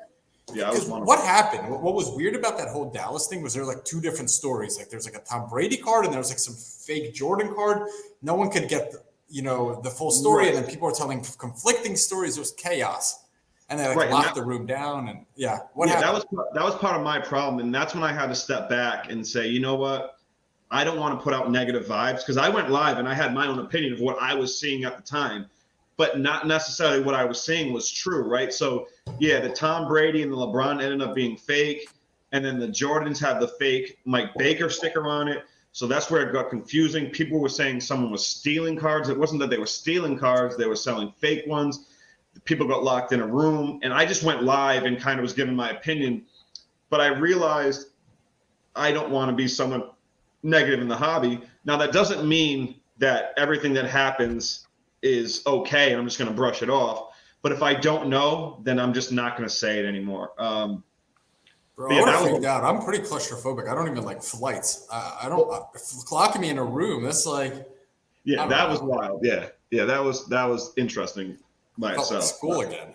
Yeah, I was one. What happened? What was weird about that whole Dallas thing was there were like 2 different stories. Like there's like a Tom Brady card, and there was like some fake Jordan card. No one could get the full story, right. And then people were telling conflicting stories. It was chaos. And they locked the room down, and what happened? That was part of my problem, and that's when I had to step back and say, you know what, I don't want to put out negative vibes, because I went live and I had my own opinion of what I was seeing at the time, but not necessarily what I was seeing was true, right? So yeah, the Tom Brady and the LeBron ended up being fake, and then the Jordans had the fake Mike Baker sticker on it. So that's where it got confusing. People were saying someone was stealing cards. It wasn't that they were stealing cards; they were selling fake ones. People got locked in a room, and I just went live and kind of was giving my opinion. But I realized I don't want to be someone negative in the hobby. Now, that doesn't mean that everything that happens is okay and I'm just going to brush it off. But if I don't know, then I'm just not going to say it anymore. Bro, I freaked out. I'm pretty claustrophobic. I don't even like flights. I don't clocking me in a room. That's like, yeah, that was wild. Yeah, that was interesting. By itself. School again.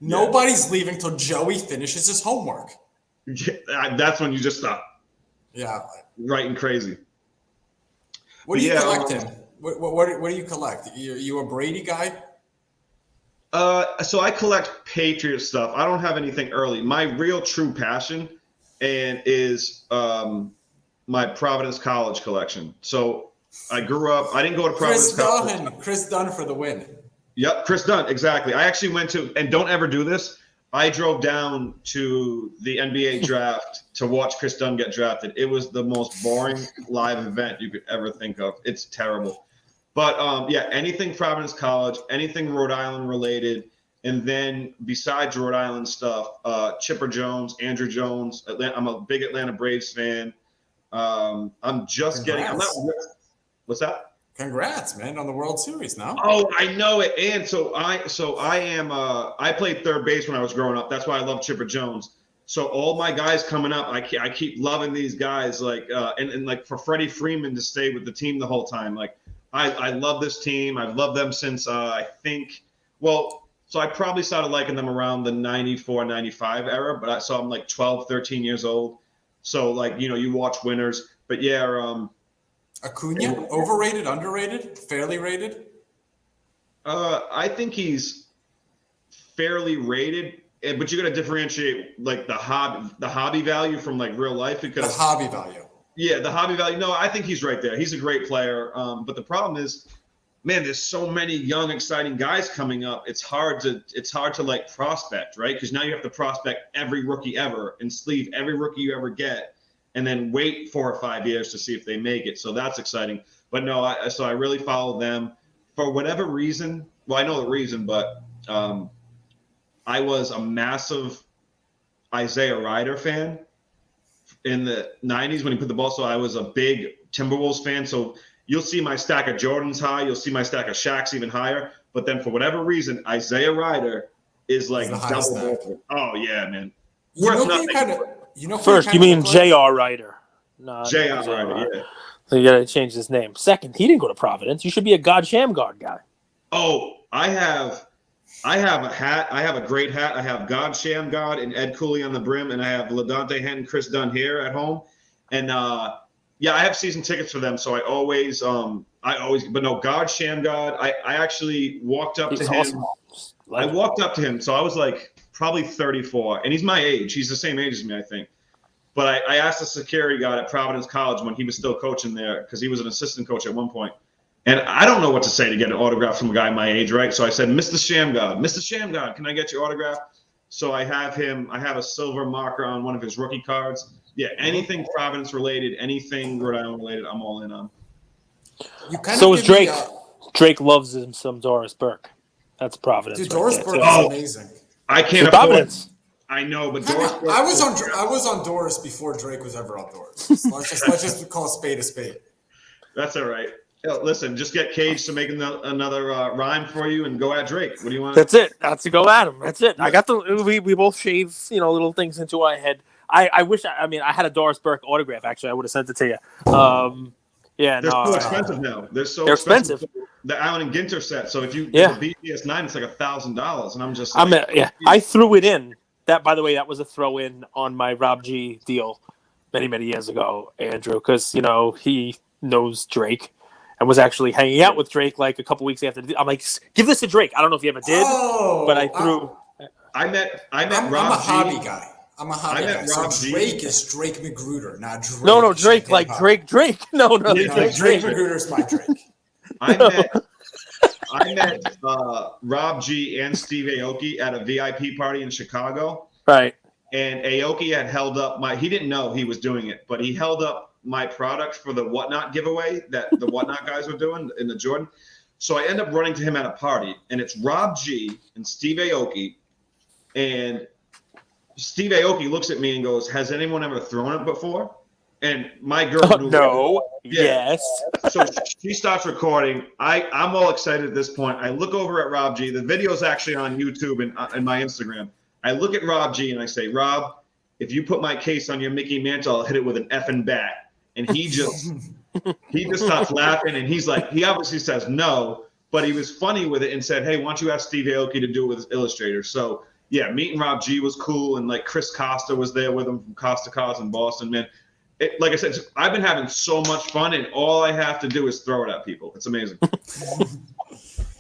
Nobody's leaving till Joey finishes his homework. Yeah, that's when you just stop. Yeah. Writing crazy. What do you collect, Tim? What do you collect? You a Brady guy? So I collect Patriot stuff. I don't have anything early. My real true passion is my Providence College collection. So I grew up. I didn't go to Providence College. Chris Dunn for the win. Yep, Chris Dunn, exactly. I actually went to, and don't ever do this, I drove down to the NBA draft to watch Chris Dunn get drafted. It was the most boring live event you could ever think of. It's terrible. But yeah, anything Providence College, anything Rhode Island related, and then besides Rhode Island stuff, Chipper Jones, Andrew Jones. I'm a big Atlanta Braves fan. I'm just getting. I'm not. What's that? Congrats, man, on the World Series now. Oh, I know it. And so I am. I played third base when I was growing up. That's why I love Chipper Jones. So all my guys coming up, I keep loving these guys. Like and like for Freddie Freeman to stay with the team the whole time. Like I love this team. I've loved them since I think. Well, so I probably started liking them around the 94, 95 era. But I'm like 12, 13 years old. So like you watch winners. But yeah. Acuna, overrated, underrated, fairly rated? I think he's fairly rated, but you got to differentiate like the hobby value from like real life because the hobby value. Yeah, the hobby value. No, I think he's right there. He's a great player. But the problem is, man, there's so many young, exciting guys coming up. It's hard to like prospect, right? Because now you have to prospect every rookie ever and sleeve every rookie you ever get, and then wait 4 or 5 years to see if they make it. So that's exciting. But no, I really follow them for whatever reason. Well, I know the reason, but I was a massive Isaiah Ryder fan in the 90s when he put the ball. So I was a big Timberwolves fan. So you'll see my stack of Jordans high. You'll see my stack of Shaqs even higher. But then for whatever reason, Isaiah Ryder is like double. Oh, yeah, man. Worth nothing. First, you mean J.R. Ryder. No, J.R. Ryder, yeah. So you got to change his name. Second, he didn't go to Providence. You should be a God Shamgard guy. Oh, I have a hat. I have a great hat. I have God Shamgod and Ed Cooley on the brim, and I have LaDonte Henton, Chris Dunn here at home. And yeah, I have season tickets for them, so I always, but no, God Shamgod. I actually walked up to him. Awesome. I walked up to him, so I was like probably 34, and he's my age. He's the same age as me, I think. But I asked the security guard at Providence College when he was still coaching there, because he was an assistant coach at one point. And I don't know what to say to get an autograph from a guy my age, right? So I said, Mr. Shamgod, can I get your autograph? So I have a silver marker on one of his rookie cards. Yeah, anything Providence related, anything Rhode Island related, I'm all in on. So is Drake. Drake loves him some Doris Burke. That's Providence. Dude, Doris Burke is amazing. I can't afford Providence. I know, but Doris. I was on Doris before Drake was ever on Doris. let's just call a spade a spade. That's all right. Listen, just get Cage to make another rhyme for you and go at Drake. What do you want? That's it. That's to go at him. That's it. I got we both shave little things into our head. I wish I had a Doris Burke autograph. Actually, I would have sent it to you. Yeah, they're so expensive now. They're expensive. The Allen and Ginter set. So if you get the BTS9, it's like $1,000, and I'm just like, I threw it in. That, by the way, that was a throw in on my Rob G deal many years ago, Andrew, because he knows Drake and was actually hanging out with Drake like a couple weeks after. I'm like, give this to Drake. I don't know if he ever did, but I threw. I met Rob G. I'm a hobby guy. So Drake is Drake Magruder, not Drake. No, Drake like Drake. No, Drake Magruder is my Drake. I met Rob G and Steve Aoki at a VIP party in Chicago. Right. And Aoki had held up he didn't know he was doing it, but he held up my product for the Whatnot giveaway that the Whatnot guys were doing in the Jordan. So I end up running to him at a party, and it's Rob G and Steve Aoki. And Steve Aoki looks at me and goes, "Has anyone ever thrown it before?" And my girl knew. No. Yes. So she starts recording. I'm all excited at this point. I look over at Rob G. The video's actually on YouTube and my Instagram. I look at Rob G and I say, "Rob, if you put my case on your Mickey Mantle, I'll hit it with an effing bat." And he just starts laughing, and he's like, he obviously says no, but he was funny with it and said, "Hey, why don't you ask Steve Aoki to do it with his illustrator?" So yeah, meeting Rob G was cool, and like Chris Costa was there with him from Costa Cars in Boston, man. Like I said, I've been having so much fun, and all I have to do is throw it at people. It's amazing.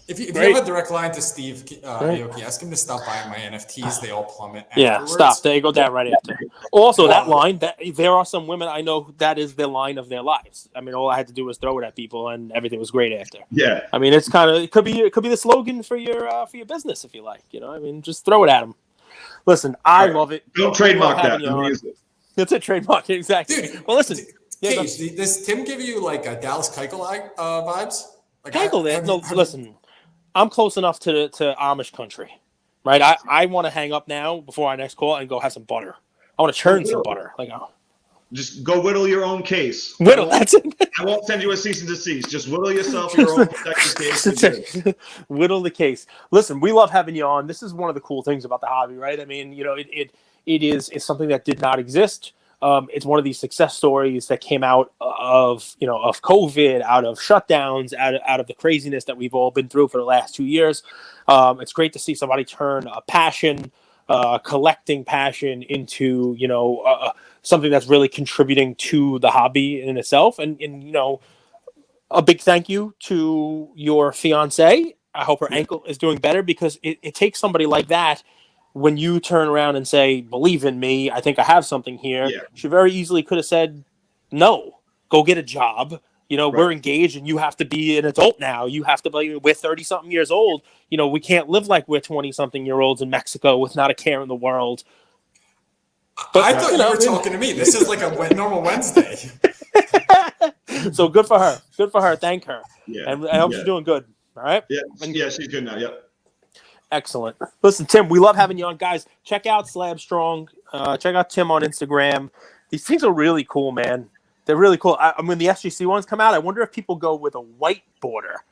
If you have a direct line to Steve Aoki, ask him to stop buying my NFTs. They all plummet afterwards. Yeah, stop. There you go down right after. Also, that line, there are some women I know that is the line of their lives. I mean, all I had to do was throw it at people, and everything was great after. Yeah. I mean, it could be the slogan for your business if you like. I mean, just throw it at them. Listen, I love it. Don't trademark that. That's a trademark, exactly. Dude, well, listen. Cage, does Tim give you like a Dallas Keuchel vibes? Like, Can I go there? No, listen. I'm close enough to Amish country, right? I want to hang up now before our next call and go have some butter. I want to churn some butter. Like, just go whittle your own case. Whittle, that's it. I won't send you a cease and desist. Just whittle yourself your own protected case. Whittle the case. Listen, we love having you on. This is one of the cool things about the hobby, right? I mean, it's something that did not exist. It's one of these success stories that came out of COVID, out of shutdowns, out of the craziness that we've all been through for the last 2 years. It's great to see somebody turn a passion, collecting passion into, something that's really contributing to the hobby in itself. And a big thank you to your fiance. I hope her ankle is doing better, because it takes somebody like that. When you turn around and say, believe in me, I think I have something here. Yeah. She very easily could have said, no, go get a job. We're engaged and you have to be an adult now. You have to be, we're 30 something years old. We can't live like we're 20 something year olds in Mexico with not a care in the world. But I thought you were talking to me. This is like a normal Wednesday. So good for her. Good for her. Thank her. Yeah. And I hope she's doing good. All right. Yeah, she's good now. Yep. Excellent. Listen, Tim, we love having you on, guys. Check out Slab Strong. Check out Tim on Instagram. These things are really cool, man. They're really cool. When the SGC ones come out, I wonder if people go with a white border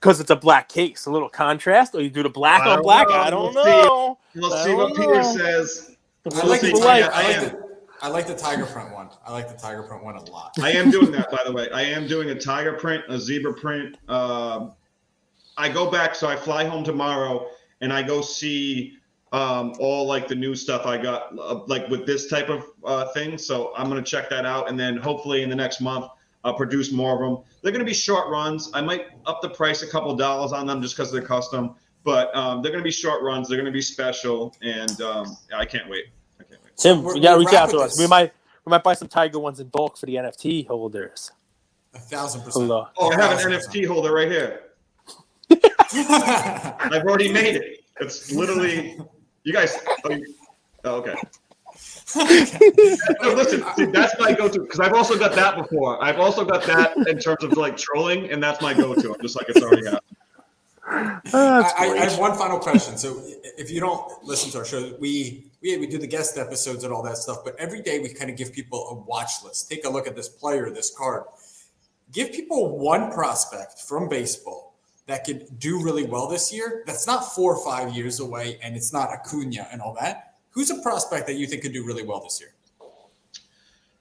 because it's a black case, a little contrast, or you do the black on black. I don't know. We'll see what Peter says. I like the tiger print one. I like the tiger print one a lot. I am doing that, by the way. I am doing a tiger print, a zebra print. I go back, so I fly home tomorrow, and I go see all like the new stuff I got, like with this type of thing. So I'm gonna check that out, and then hopefully in the next month I'll produce more of them. They're gonna be short runs. I might up the price a couple $, on them just because they're custom, but they're gonna be short runs. They're gonna be special, and I can't wait. Tim, you gotta reach out to us. We might buy some tiger ones in bulk for the NFT holders. 1,000%. Oh, I have an NFT holder right here. I've already made it. It's literally, you guys. Oh, okay. No, listen, see, that's my go-to, because I've also got that before. I've also got that in terms of like trolling, and that's my go-to. I'm just like, it's already happened. I have one final question. So if you don't listen to our show, we do the guest episodes and all that stuff, but every day we kind of give people a watch list. Take a look at this player, this card. Give people one prospect from baseball that could do really well this year. That's not 4 or 5 years away, and it's not Acuna and all that. Who's a prospect that you think could do really well this year?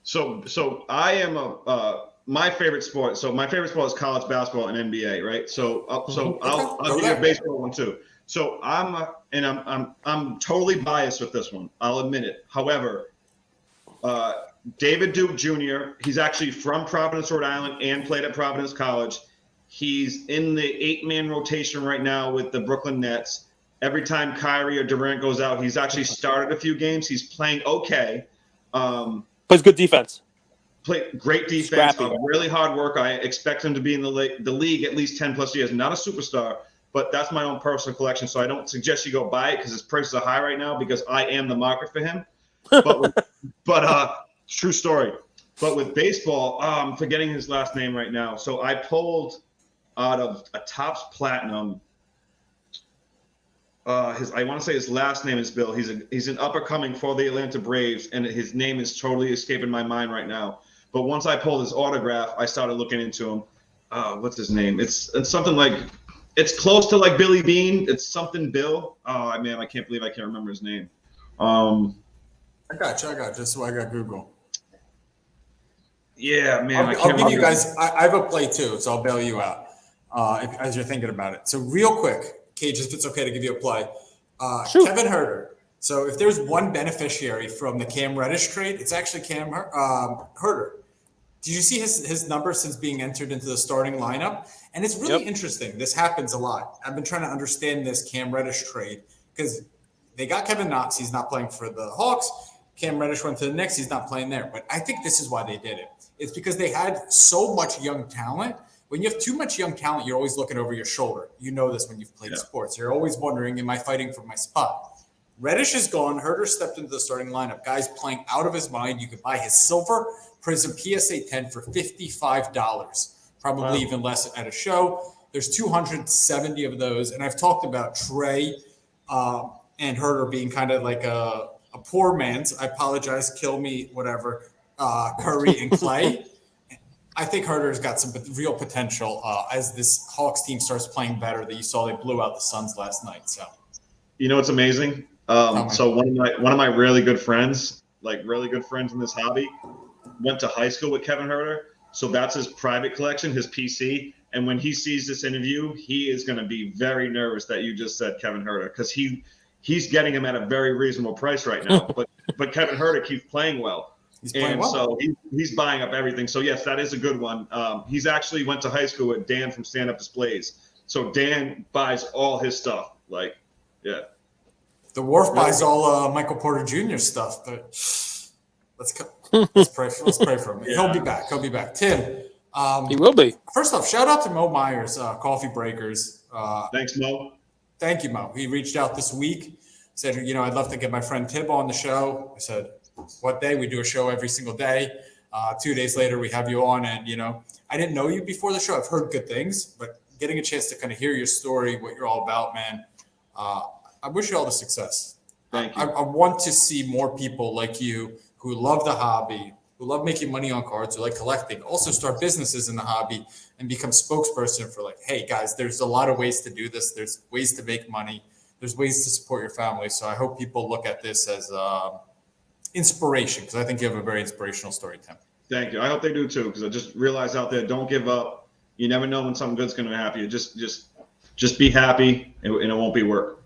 So I am my favorite sport. So my favorite sport is college basketball and NBA, right? So I'll give you a baseball one too. So I'm totally biased with this one. I'll admit it. However, David Duke Jr. He's actually from Providence, Rhode Island, and played at Providence College. He's in the 8-man rotation right now with the Brooklyn Nets. Every time Kyrie or Durant goes out, he's actually started a few games. He's playing okay. Plays good defense. Play great defense. Really hard work. I expect him to be in the league at least 10 plus years. Not a superstar, but that's my own personal collection. So I don't suggest you go buy it because his prices are high right now, because I am the market for him. But true story. But with baseball, I'm forgetting his last name right now. So I pulled out of a Topps Platinum. I want to say his last name is Bill. He's an up and coming for the Atlanta Braves, and his name is totally escaping my mind right now. But once I pulled his autograph, I started looking into him. What's his name? It's something like, it's close to like Billy Bean. It's something Bill. Oh man, I can't believe I can't remember his name. I got you. Just so I got Google. Yeah, man. I'll give you guys. I have a play too, so I'll bail you out as you're thinking about it. So real quick. Cage, if it's okay to give you a play. Kevin Herter. So if there's one beneficiary from the Cam Reddish trade, it's actually Cam Herter. Did you see his number since being entered into the starting lineup? And it's really interesting. This happens a lot. I've been trying to understand this Cam Reddish trade because they got Kevin Knox. He's not playing for the Hawks. Cam Reddish went to the Knicks. He's not playing there. But I think this is why they did it. It's because they had so much young talent. When you have too much young talent, you're always looking over your shoulder. You know this when you've played sports. You're always wondering, am I fighting for my spot? Reddish is gone. Herter stepped into the starting lineup. Guy's playing out of his mind. You could buy his silver Prism PSA 10 for $55. probably even less at a show. There's 270 of those. And I've talked about Trey and Herder being kind of like a poor man's, I apologize, kill me, whatever, Curry and Clay. I think Herder's got some real potential as this Hawks team starts playing better. That you saw they blew out the Suns last night. So, you know, it's amazing. So one of my really good friends, like really good friends in this hobby, went to high school with Kevin Herder. So that's his private collection, his PC. And when he sees this interview, he is going to be very nervous that you just said Kevin Herder, because he's getting him at a very reasonable price right now. But Kevin Herder keeps playing well. So he's buying up everything. So yes, that is a good one. He's actually went to high school with Dan from Stand Up Displays. So Dan buys all his stuff. Like, yeah. The Wharf buys all Michael Porter Jr. stuff, but let's pray for him. Yeah. He'll be back. Tim, he will be. First off, shout out to Mo Myers, Coffee Breakers. Thanks, Mo. Thank you, Mo. He reached out this week, said, I'd love to get my friend Tib on the show. I said, what day? We do a show every single day. 2 days later, we have you on, and I didn't know you before the show. I've heard good things, but getting a chance to kind of hear your story, what you're all about, man. I wish you all the success. Thank you. I want to see more people like you who love the hobby, who love making money on cards, who like collecting, also start businesses in the hobby and become spokesperson for like, hey guys, there's a lot of ways to do this. There's ways to make money. There's ways to support your family. So I hope people look at this as inspiration, because I think you have a very inspirational story, Tim. Thank you. I hope they do too, because I just realized out there, don't give up. You never know when something good's going to happen. You just be happy, and it won't be work.